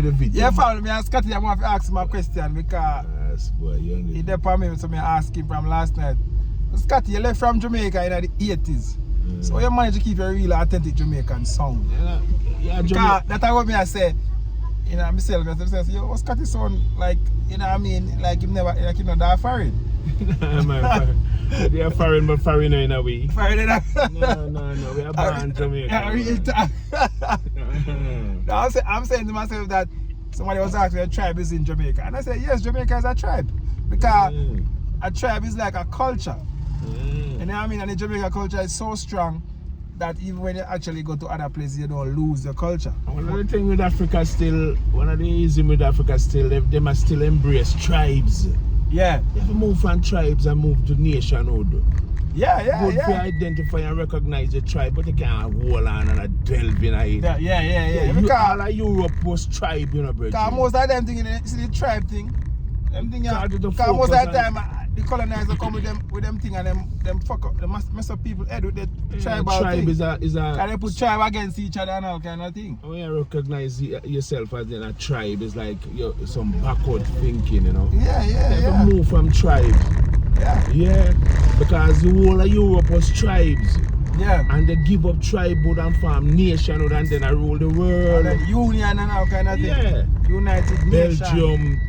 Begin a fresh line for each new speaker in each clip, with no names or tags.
with the video.
Yeah, follow me and Scotty, I want to ask him a question because
Yes, boy,
he depend me, so I ask him from last night. Scotty, you left from Jamaica in the 80s. So you managed to keep a real authentic Jamaican sound.
Yeah,
Because that's what me I say. You know, myself, I say, yo, Scotty sound like, you know what I mean, like him never, like you know, that foreign.
They are foreign, but foreign in a way.
Foreign in a
No, we are born Jamaica.
Yeah, real talk. No, I'm saying to myself that somebody was asking a tribe is in Jamaica. And I said, yes, Jamaica is a tribe. Because a tribe is like a culture. You know what I mean? And the Jamaica culture is so strong that even when you actually go to other places, you don't lose your culture.
One of the things with Africa still, one of the issues with Africa still, they must still embrace tribes.
Yeah.
You have to move from tribes and move to nationhood.
Yeah.
Good to identify and recognize the tribe, but you can't hold on and delve in it.
Yeah.
Because all of Europe was tribe, you know, bro.
Because most of them thing, see the tribe thing. Them thing, because most of the time, the colonizer come with them thing and them fuck up, they mess up people head with the tribal
tribe
thing.
is a
Can they put tribe against each other and all kind of thing?
when you recognize yourself as in a tribe, it's like you're some backward thinking, you know.
Yeah.
You have to move from tribes. Yeah, because the whole of Europe was tribes.
Yeah.
And they give up tribehood and form nationhood and then I rule the world.
And then union and all kind of thing.
Yeah.
United Nation.
Belgium,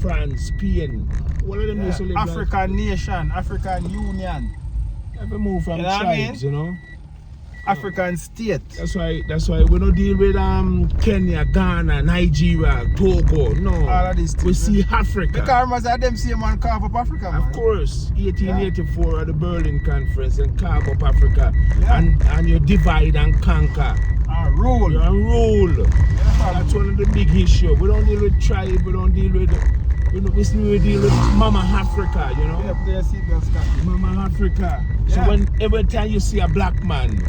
France, Spain. All of them used to live
African Nation, African Union.
You have to move from
You know what I
tribes,
mean?
you know.
African state.
That's why we don't deal with Kenya, Ghana, Nigeria, Togo. No.
All of these things.
We see Africa.
Because remember them same man carve up Africa, man.
Of course, 1884 at the Berlin Conference and carve up Africa.
Yeah.
And you divide and conquer.
And rule.
You rule.
Yeah,
That's one of the big issues. We don't deal with tribe, we don't deal with we deal with Mama Africa, you know?
Yeah, put your seatbelt, Scotty.
Mama Africa.
Yeah.
So every time you see a black man,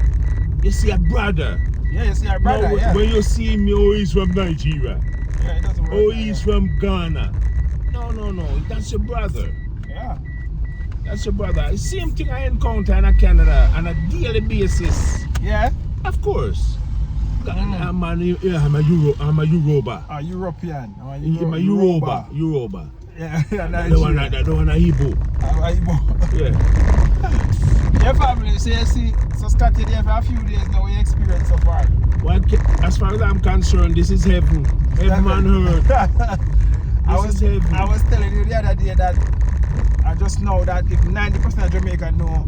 you see a brother.
Yeah, you see our brother,
Now,
yeah.
when you see me, oh, he's from Nigeria.
Yeah, it doesn't work.
Oh,
like
he's
that.
from Ghana. No. That's your brother.
Yeah.
That's your brother. Same thing I encounter in Canada on a daily basis.
Yeah.
Of course. I'm a Yoruba.
A European.
I'm a Yoruba.
Yeah,
I don't want a Igbo. Yeah.
Your family, so you see, so Scotty there for a few days now, what you experience so far?
Well, as far as I'm concerned, this is heaven. Heaven on earth.
I was telling you the other day that I just know that if 90% of Jamaica know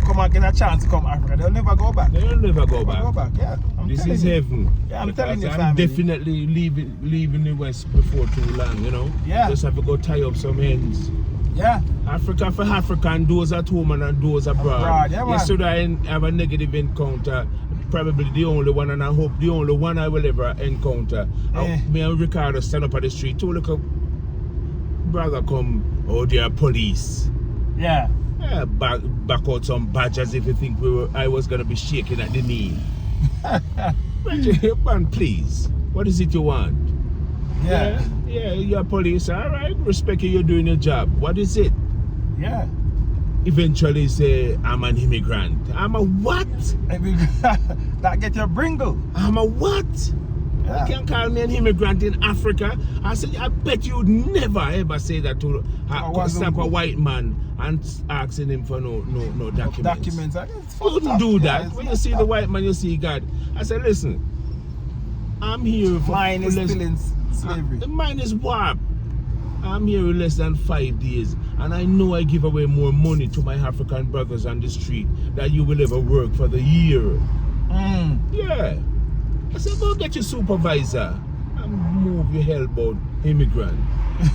come and get a chance to come to Africa, they'll never go back.
They'll never go back.
Yeah.
This is heaven.
Yeah, I'm telling you,
I'm
family.
definitely leaving the West before too long, you know?
Yeah.
Just have to go tie up some ends.
Yeah.
Africa for African, those at home and those abroad.
Yeah, man.
Yesterday I have a negative encounter. Probably the only one, and I hope the only one I will ever encounter. Me and Ricardo stand up at the street. Two little brother come, oh, they are police.
Yeah.
Yeah, back out some badge as if you think I was gonna be shaking at the knee. Man, please, what is it you want?
Yeah.
Yeah, you're police. All right, respect you. You're doing your job. What is it?
Yeah.
Eventually say, I'm an immigrant. I'm a what?
That get your bringle.
I'm a what?
Yeah.
You can't call me an immigrant in Africa. I said, I bet you'd never ever say that to stop a white man and asking him for no documents.
Documents.
You wouldn't do that. When you see the white man, you see God. I said, listen, I'm here for...
Mine is still in slavery.
Mine is warped. I'm here in less than 5 days, and I know I give away more money to my African brothers on the street than you will ever work for the year. Yeah. I said, go get your supervisor and move your hellbound immigrant.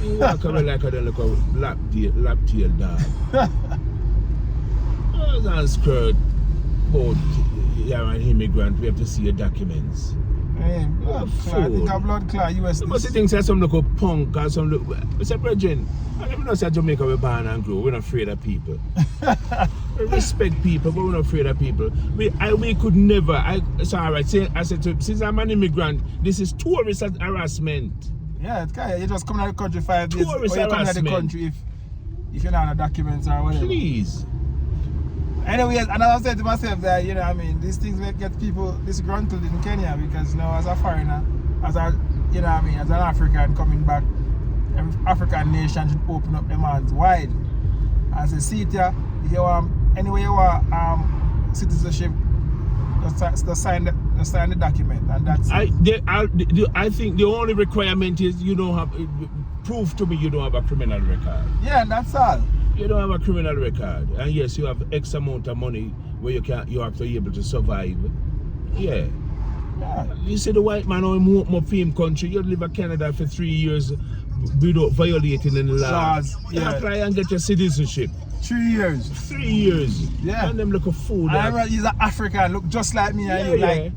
You walk away like a lap-tail dog. I was on skirt, but you're an immigrant, we have to see your documents.
Blood clot. I think a blood clot, US.
Because the things say some look a punk or some look. Mr. Brethren, I never know say Jamaica we're born and grow. We're not afraid of people. We respect people, but we're not afraid of people. We could never. It's alright. I said since I'm an immigrant, this is tourist harassment.
Yeah, it's kind of, you just come to the country 5 days.
Tourist
or you come to the
harassment.
country if you're not on documents or whatever.
Please.
Anyways, and I was saying to myself that, you know, I mean, these things will get people disgruntled in Kenya because, you know, as a foreigner, as a you know what I mean, as an African coming back, every African nation should open up their hands wide. As a see it here, if you anyway you want citizenship, just sign the document, and that's it.
I think the only requirement is you don't have prove to me you don't have a criminal record.
Yeah, that's all.
You don't have a criminal record, and yes, you have X amount of money where you have to be able to survive. Yeah. You see the white man on more film country, you live in Canada for 3 years without violating any laws.
Yeah.
Apply and get your citizenship.
3 years.
3 years.
Yeah.
And them look a fool.
I remember he's an African, look just like me, and you like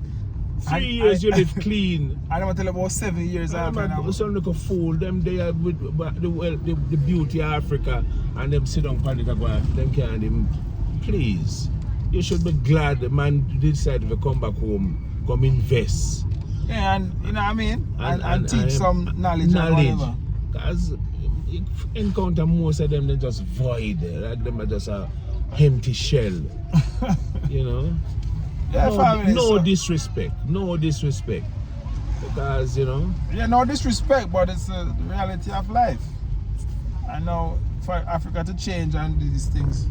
3 years you live clean.
I don't tell about 7 years after.
Some look a fool. Them they are with the beauty of Africa, and them sit on panic and go, them can't even. Please. You should be glad the man decided to come back home, come invest.
Yeah, and you know what I mean? And teach some knowledge.
Because you encounter most of them, they just void. Like them are just a empty shell. You know?
Yeah,
no disrespect. No disrespect. Because, you know.
Yeah, no disrespect, but it's the reality of life. I know for Africa to change and do these things.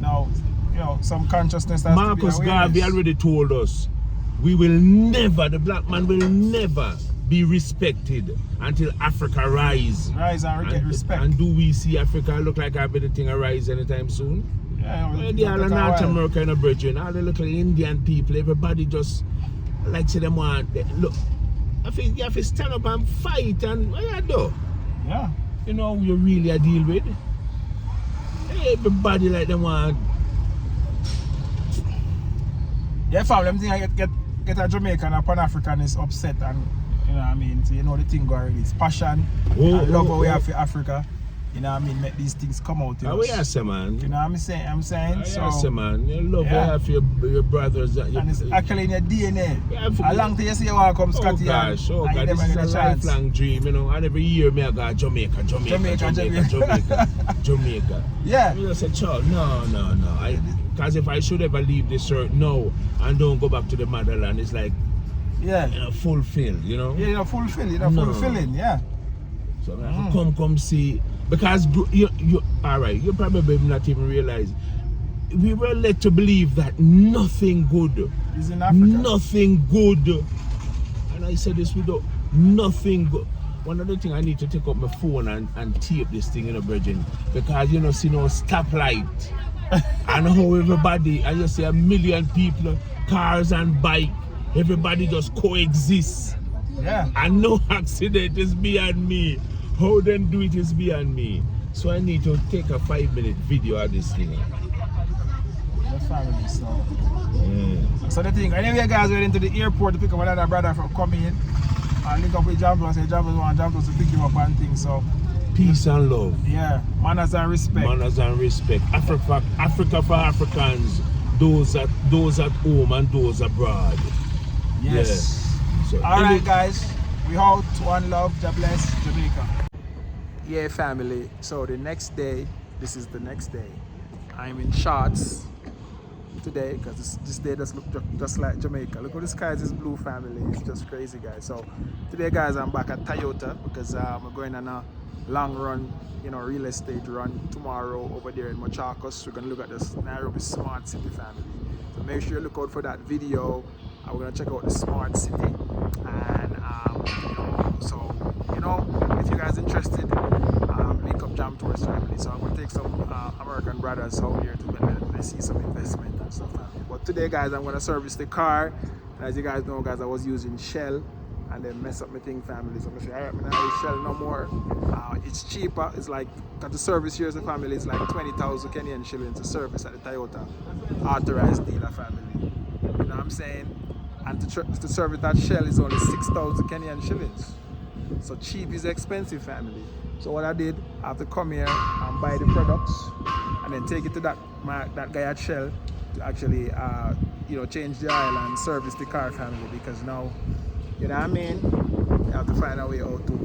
Now, you know, some consciousness has
Marcus
to be
Garvey already told us we will never, the black man will never be respected until Africa rise.
Rise and get respect.
And do we see Africa look like everything arise anytime soon?
Yeah,
they are North America and a Virgin, all the little Indian people, everybody just like say them want. Look, you have to stand up and fight, and what you do?
Yeah.
You know who you really are deal with? Everybody like them want.
Yeah, fam, them think I get a Jamaican or Pan-African is upset, and you know what I mean, so you know the thing go already. It's passion and love what we have for Africa. You know what I mean, make these things come out.
Oh, yes, man.
You know what I'm saying?
So, yes, man. You love what you have for your brothers.
And it's actually in your DNA. A long time you see you want to come Scotty.
This is a lifelong dream, you know. And every year me I go Jamaica.
Yeah.
I just said, child, no. Because if I should ever leave this earth now and don't go back to the motherland, it's like, fulfilled, you know?
Yeah, fulfilling, yeah.
So come see, because you all right, you probably not even realize we were led to believe that nothing good
is in Africa.
Nothing good. And I said this without nothing good. One other thing, I need to take up my phone and tape this thing in a virgin, because you know, see no stoplight and how everybody, and you see a million people, cars and bike, everybody just coexist.
Yeah.
And no accident is beyond me. How them do it is beyond me. So I need to take a 5-minute video of this thing.
The family, so. Yeah. So the thing, anyway, guys, we're into the airport to pick up another brother from coming in. And link up with Jambo, say Jambo want Jambo to pick him up and things. So
peace and love.
Yeah, manners and respect.
Manners and respect. Africa for Africans, those at home and those abroad.
Yes. Yeah. So, alright, guys. We out. One love. God bless Jamaica. Yeah, family. So the next day, this is the next day. I'm in shorts today because this day does look just like Jamaica. Look at the skies is blue, family. It's just crazy, guys. So today, guys, I'm back at Toyota because we're going on a long run, you know, real estate run tomorrow over there in Machakos. We're gonna look at this Nairobi Smart City, family. So make sure you look out for that video. We're gonna check out the Smart City, and you know, if you guys interested, link up Jam Tours, family. So I'm gonna take some American brothers out here to let them see some investment and stuff, family. But today, guys, I'm gonna service the car. And as you guys know, guys, I was using Shell and then mess up my thing, family. So I'm gonna say, alright, I'm not Shell no more. It's cheaper. It's like, got the service here as a family. It's like 20,000 Kenyan shillings to service at the Toyota authorized dealer, family. You know what I'm saying? And to service that Shell is only 6,000 Kenyan shillings. So cheap is expensive, family. So what I did, I have to come here and buy the products and then take it to that guy at Shell to actually change the oil and service the car, family, because now, you know what I mean, you have to find a way out to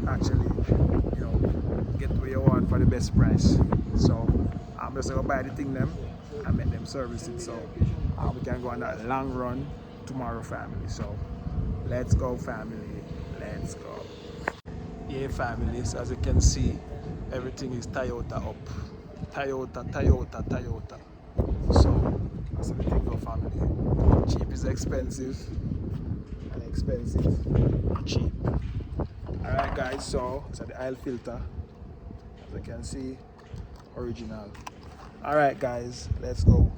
actually, get where you want for the best price. So I'm just gonna buy the thing them and make them service it, so we can go on that long run tomorrow, family. So let's go, family. Let's go. Yeah, family, so as you can see, everything is Toyota up. Toyota. So, that's the thing for family. Cheap is expensive, and expensive, cheap. Alright guys, so it's the aisle filter. As you can see, original. Alright guys, let's go.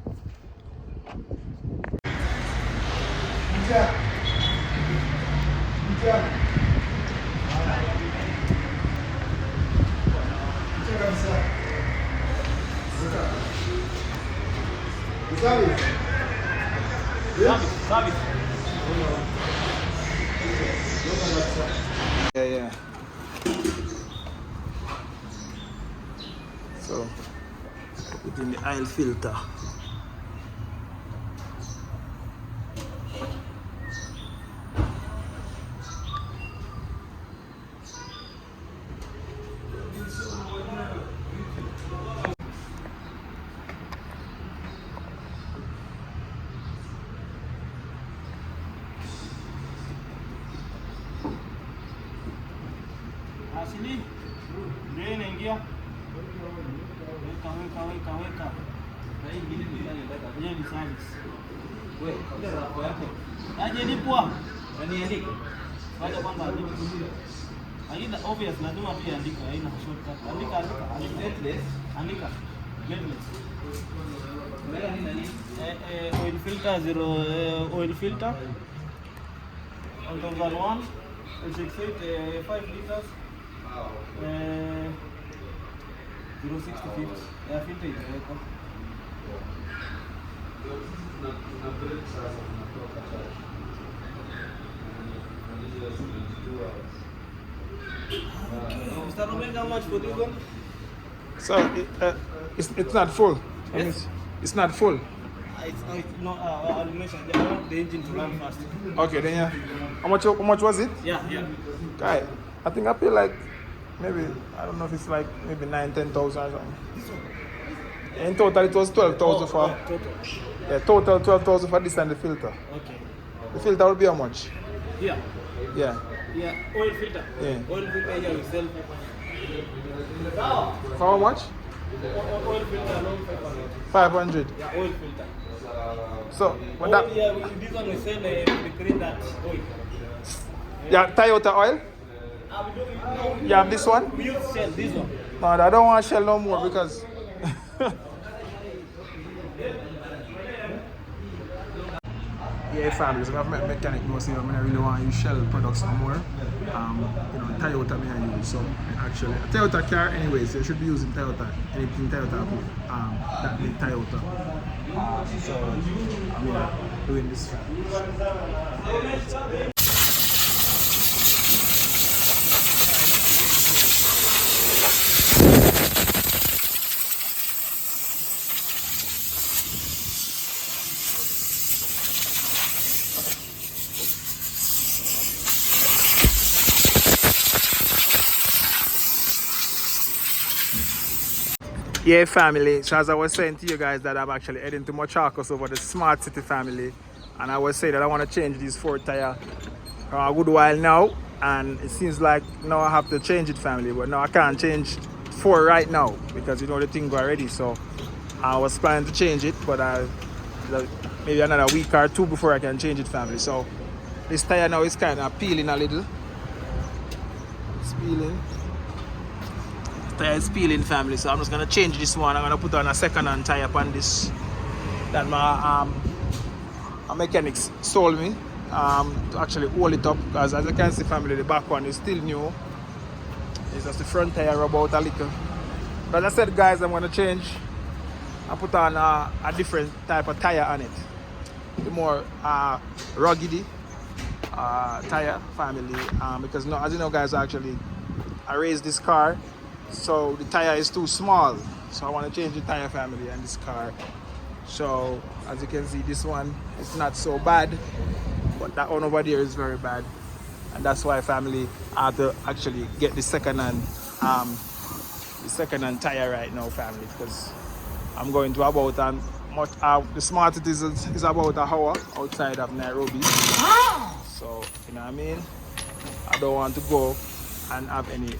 Yeah. So, within the aisle filter.
Asili, dia naingia. Weka. Yeye ni service. Wewe, ndio hapo yako. Aje lipwa. Aniandike. Baada kwanza andike. Aidha obvious lazima pia andika, haina shortcut. Andika. Andika. Letless. Oil filter oil filter. 1001. 5 liters. 0.65. Yeah, filter it. Mr. Robin, how much for this one?
So it's not full.
Yes.
It's not full.
It's not. I'll mention. I want the engine to run fast.
Okay, then yeah. How much was it?
Yeah.
Guy, I think I pay like maybe, I don't know if it's like maybe 9,000-10,000 or something. In total it was 12,000 for
total.
Yeah, total 12,000 for this and the filter.
Okay.
The filter will be how much?
Yeah.
Yeah.
Oil filter.
Yeah.
Oil filter here we sell.
For how much?
Oil filter alone 500.
500.
Yeah, oil filter.
So, but
Oil,
that,
yeah, this one we sell we create that oil.
yeah, Toyota oil?
We
You have this one?
use Shell, this one.
No, I don't want Shell no more because yeah, family. So I've met mechanic now, so I really want to use Shell products no more. Toyota may I use. So actually, a Toyota car, anyways, so you should be using Toyota. Anything Toyota, that means Toyota. So I'm doing this. Yeah, family. So as I was saying to you guys that I'm actually heading to Machakos over the Smart City family, and I was saying that I want to change this 4 tire for a good while now, and it seems like now I have to change it, family. But now I can't change 4 right now because you know the thing go already. So I was planning to change it, but maybe another week or 2 before I can change it, family. So this tire now is kind of peeling a little. It's peeling. Tire is peeling, family, so I'm just gonna change this one. I'm gonna put on a second-hand tire upon this that my mechanics sold me to actually hold it up, because as you can see, family, the back one is still new. It's just the front tire rub out a little. But as I said, guys, I'm gonna change and put on a different type of tire on it, the more ruggedy tire, family, because as you know, guys, actually I raised this car, so the tire is too small, so I want to change the tire, family, on this car. So as you can see, this one is not so bad, but that one over there is very bad, and that's why, family, I have to actually get the second-hand tire right now, family, because I'm going to about the Smart City is about an hour outside of Nairobi. So you know what I mean, I don't want to go and have any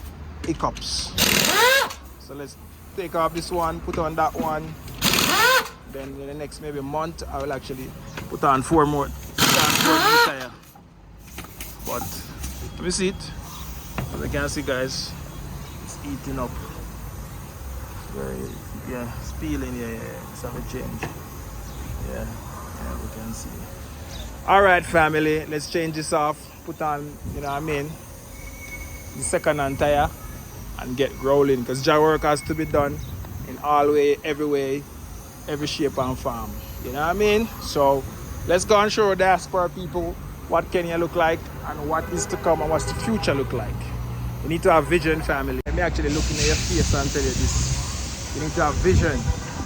hiccups. So let's take off this one, put on that one. Then in the next maybe month, I will actually put on four more tires. But let me see it. As you can see, guys, it's eating up. Yeah, it's peeling. Yeah, it's have a change. Yeah, we can see. All right, family, let's change this off. Put on, you know what I mean, the second hand tire and get rolling, because job work has to be done in all way, every shape and form. You know what I mean? So let's go and show diaspora people what Kenya look like and what is to come and what's the future look like. You need to have vision, family. Let me actually look in your face and tell you this. You need to have vision.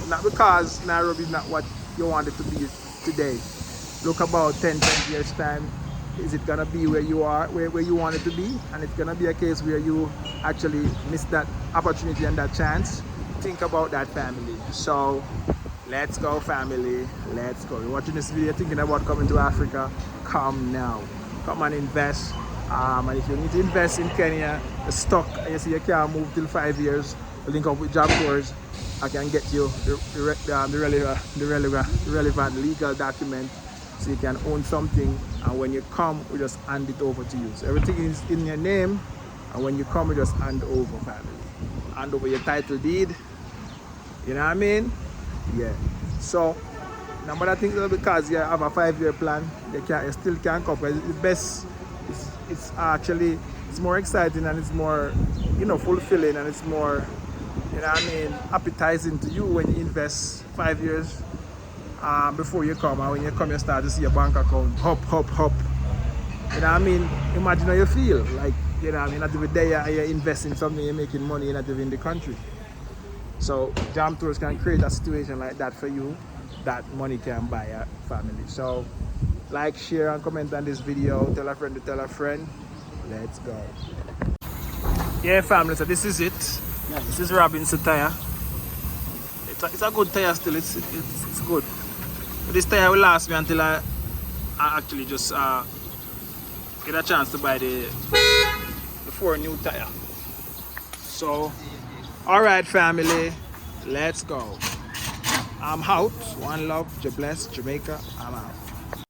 Not because Nairobi is not what you want it to be today. Look about 10, 20 years time. Is it gonna be where you are, where you want it to be? And it's gonna be a case where you actually miss that opportunity and that chance. Think about that, family. So let's go, family. Let's go. You're watching this video thinking about coming to Africa, come now. Come and invest. And if you need to invest in Kenya, you're stuck and you see you can't move till 5 years, link up with job tours. I can get you the relevant legal document so you can own something, and when you come, we just hand it over to you. So everything is in your name, and when you come, we just hand over, family. Hand over your title deed. You know what I mean? Yeah. So now, but I think because you have a 5-year plan, you still can come. Because the best, it's actually, it's more exciting and it's more, you know, fulfilling, and it's more, you know what I mean, appetizing to you when you invest 5 years before you come. And when you come, you start to see your bank account hop. You know what I mean? Imagine how you feel. Like, you know what I mean? Not even there, you're investing something, you're making money, you're not even in the country. So Jam Tours can create a situation like that for you, that money can buy a family. So like, share and comment on this video. Tell a friend to tell a friend. Let's go. Yeah, family, so this is it. Yeah. This is Robinson tire. It's a good tire still. It's good. But this tire will last me until I actually just get a chance to buy the 4 new tire. So alright, family, let's go. I'm out. One love, God bless, Jamaica. I'm out.